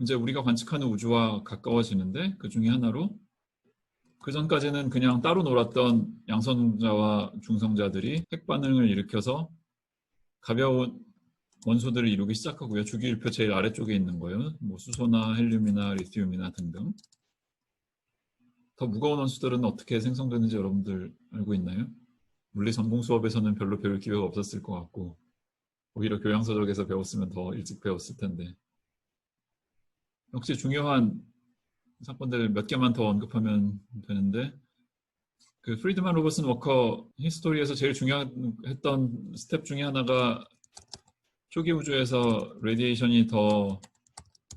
이제 우리가 관측하는 우주와 가까워지는데 그 중에 하나로 그 전까지는 그냥 따로 놀았던 양성자와 중성자들이 핵반응을 일으켜서 가벼운 원소들을 이루기 시작하고요. 주기율표 제일 아래쪽에 있는 거예요. 뭐 수소나 헬륨이나 리튬이나 등등. 더 무거운 원소들은 어떻게 생성되는지 여러분들 알고 있나요? 물리 전공 수업에서는 별로 배울 기회가 없었을 것 같고 오히려 교양서적에서 배웠으면 더 일찍 배웠을 텐데 역시 중요한 사건들 몇 개만 더 언급하면 되는데 그 프리드만 로버슨 워커 히스토리에서 제일 중요했던 스텝 중에 하나가 초기 우주에서 레디에이션이 더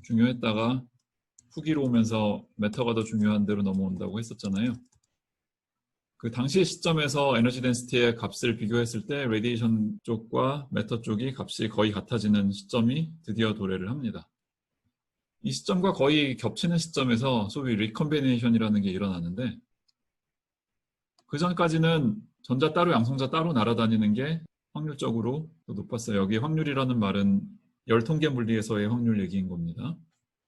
중요했다가 후기로 오면서 매터가 더 중요한 데로 넘어온다고 했었잖아요. 그 당시 시점에서 에너지 덴시티의 값을 비교했을 때 레디에이션 쪽과 매터 쪽이 값이 거의 같아지는 시점이 드디어 도래를 합니다. 이 시점과 거의 겹치는 시점에서 소위 리컨비네이션이라는 게 일어나는데 그 전까지는 전자 따로 양성자 따로 날아다니는 게 확률적으로 더 높았어요. 여기 확률이라는 말은 열통계 물리에서의 확률 얘기인 겁니다.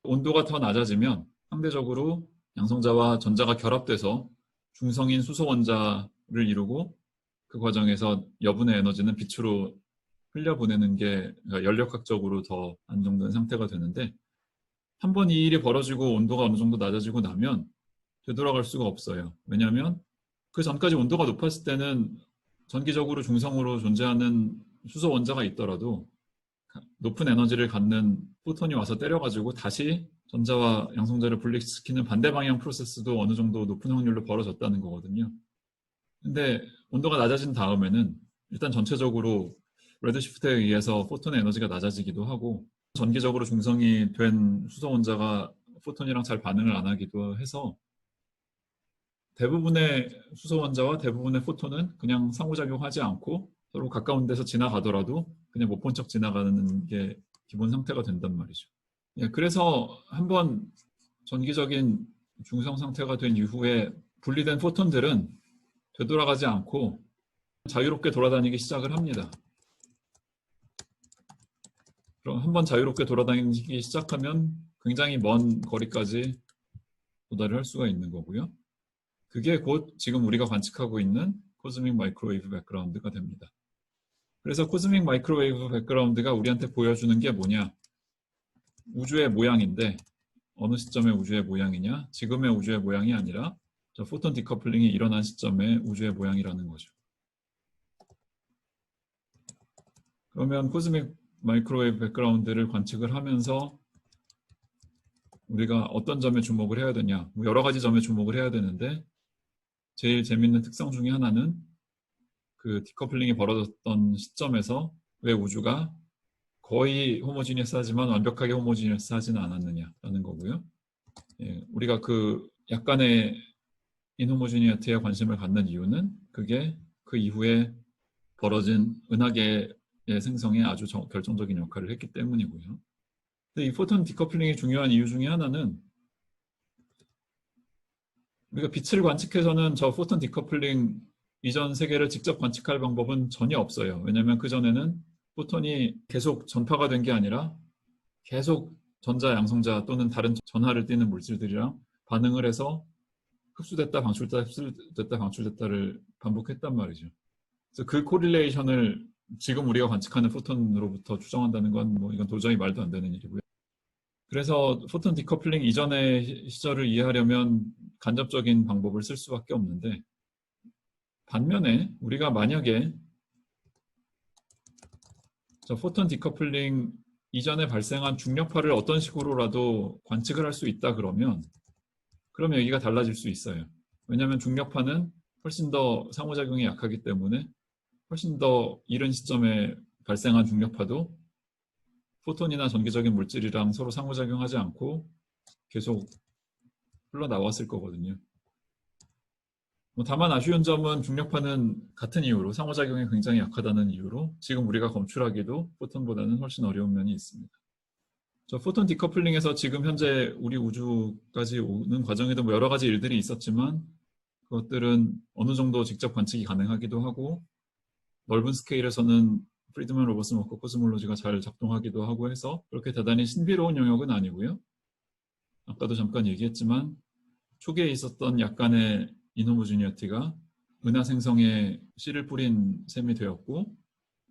온도가 더 낮아지면 상대적으로 양성자와 전자가 결합돼서 중성인 수소 원자를 이루고 그 과정에서 여분의 에너지는 빛으로 흘려보내는 게 연력학적으로 더 안정된 상태가 되는데 한 번 이 일이 벌어지고 온도가 어느 정도 낮아지고 나면 되돌아갈 수가 없어요. 왜냐하면 그 전까지 온도가 높았을 때는 전기적으로 중성으로 존재하는 수소 원자가 있더라도 높은 에너지를 갖는 포톤이 와서 때려가지고 다시 전자와 양성자를 분리시키는 반대 방향 프로세스도 어느 정도 높은 확률로 벌어졌다는 거거든요. 근데 온도가 낮아진 다음에는 일단 전체적으로 레드시프트에 의해서 포톤의 에너지가 낮아지기도 하고 전기적으로 중성이 된 수소 원자가 포톤이랑 잘 반응을 안 하기도 해서 대부분의 수소 원자와 대부분의 포톤은 그냥 상호작용하지 않고 서로 가까운 데서 지나가더라도 그냥 못 본 척 지나가는 게 기본 상태가 된단 말이죠. 예, 그래서 한번 전기적인 중성 상태가 된 이후에 분리된 포톤들은 되돌아가지 않고 자유롭게 돌아다니기 시작을 합니다. 그럼 한번 자유롭게 돌아다니기 시작하면 굉장히 먼 거리까지 도달을 할 수가 있는 거고요. 그게 곧 지금 우리가 관측하고 있는 코스믹 마이크로웨이브 백그라운드가 됩니다. 그래서 코스믹 마이크로웨이브 백그라운드가 우리한테 보여주는 게 뭐냐? 우주의 모양인데 어느 시점의 우주의 모양이냐? 지금의 우주의 모양이 아니라 저 포톤 디커플링이 일어난 시점의 우주의 모양이라는 거죠. 그러면 코스믹 마이크로웨이브 백그라운드를 관측을 하면서 우리가 어떤 점에 주목을 해야 되냐? 여러 가지 점에 주목을 해야 되는데 제일 재밌는 특성 중에 하나는 그 디커플링이 벌어졌던 시점에서 왜 우주가 거의 호모지니어스하지만 완벽하게 호모지니어스하지는 않았느냐라는 거고요. 예, 우리가 그 약간의 인호모지니어티에 관심을 갖는 이유는 그게 그 이후에 벌어진 은하계의 생성에 아주 결정적인 역할을 했기 때문이고요. 근데 이 포톤 디커플링이 중요한 이유 중에 하나는 우리가 빛을 관측해서는 저 포톤 디커플링 이전 세계를 직접 관측할 방법은 전혀 없어요. 왜냐하면 그전에는 포톤이 계속 전파가 된 게 아니라 계속 전자, 양성자 또는 다른 전하를 띠는 물질들이랑 반응을 해서 흡수됐다, 방출됐다, 흡수됐다, 방출됐다를 반복했단 말이죠. 그래서 그 코릴레이션을 지금 우리가 관측하는 포톤으로부터 추정한다는 건 뭐 이건 도저히 말도 안 되는 일이고요. 그래서 포톤 디커플링 이전의 시절을 이해하려면 간접적인 방법을 쓸 수밖에 없는데 반면에 우리가 만약에 저 포톤 디커플링 이전에 발생한 중력파를 어떤 식으로라도 관측을 할 수 있다 그러면 얘기가 달라질 수 있어요. 왜냐하면 중력파는 훨씬 더 상호작용이 약하기 때문에 훨씬 더 이른 시점에 발생한 중력파도 포톤이나 전기적인 물질이랑 서로 상호작용하지 않고 계속 흘러나왔을 거거든요. 다만 아쉬운 점은 중력파는 같은 이유로 상호작용이 굉장히 약하다는 이유로 지금 우리가 검출하기도 포톤보다는 훨씬 어려운 면이 있습니다. 저 포톤 디커플링에서 지금 현재 우리 우주까지 오는 과정에도 뭐 여러 가지 일들이 있었지만 그것들은 어느 정도 직접 관측이 가능하기도 하고 넓은 스케일에서는 프리드만 로버슨 워커 코스몰로지가 잘 작동하기도 하고 해서 그렇게 대단히 신비로운 영역은 아니고요. 아까도 잠깐 얘기했지만 초기에 있었던 약간의 인호모지니어티가 은하 생성에 씨를 뿌린 셈이 되었고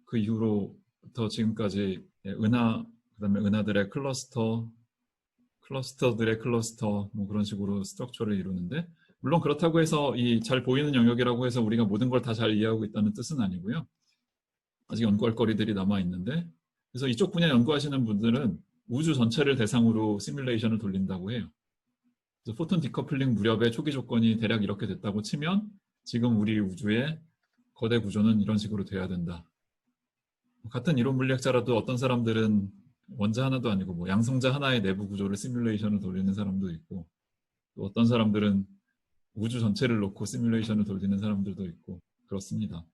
그 이후로부터 지금까지 은하, 그다음에 은하들의 클러스터, 클러스터들의 클러스터 뭐 그런 식으로 스트럭처를 이루는데 물론 그렇다고 해서 이 잘 보이는 영역이라고 해서 우리가 모든 걸 다 잘 이해하고 있다는 뜻은 아니고요. 아직 연구할 거리들이 남아 있는데 그래서 이쪽 분야 연구하시는 분들은 우주 전체를 대상으로 시뮬레이션을 돌린다고 해요. 그래서 포톤 디커플링 무렵의 초기 조건이 대략 이렇게 됐다고 치면 지금 우리 우주의 거대 구조는 이런 식으로 돼야 된다. 같은 이론 물리학자라도 어떤 사람들은 원자 하나도 아니고 뭐 양성자 하나의 내부 구조를 시뮬레이션을 돌리는 사람도 있고 또 어떤 사람들은 우주 전체를 놓고 시뮬레이션을 돌리는 사람들도 있고 그렇습니다.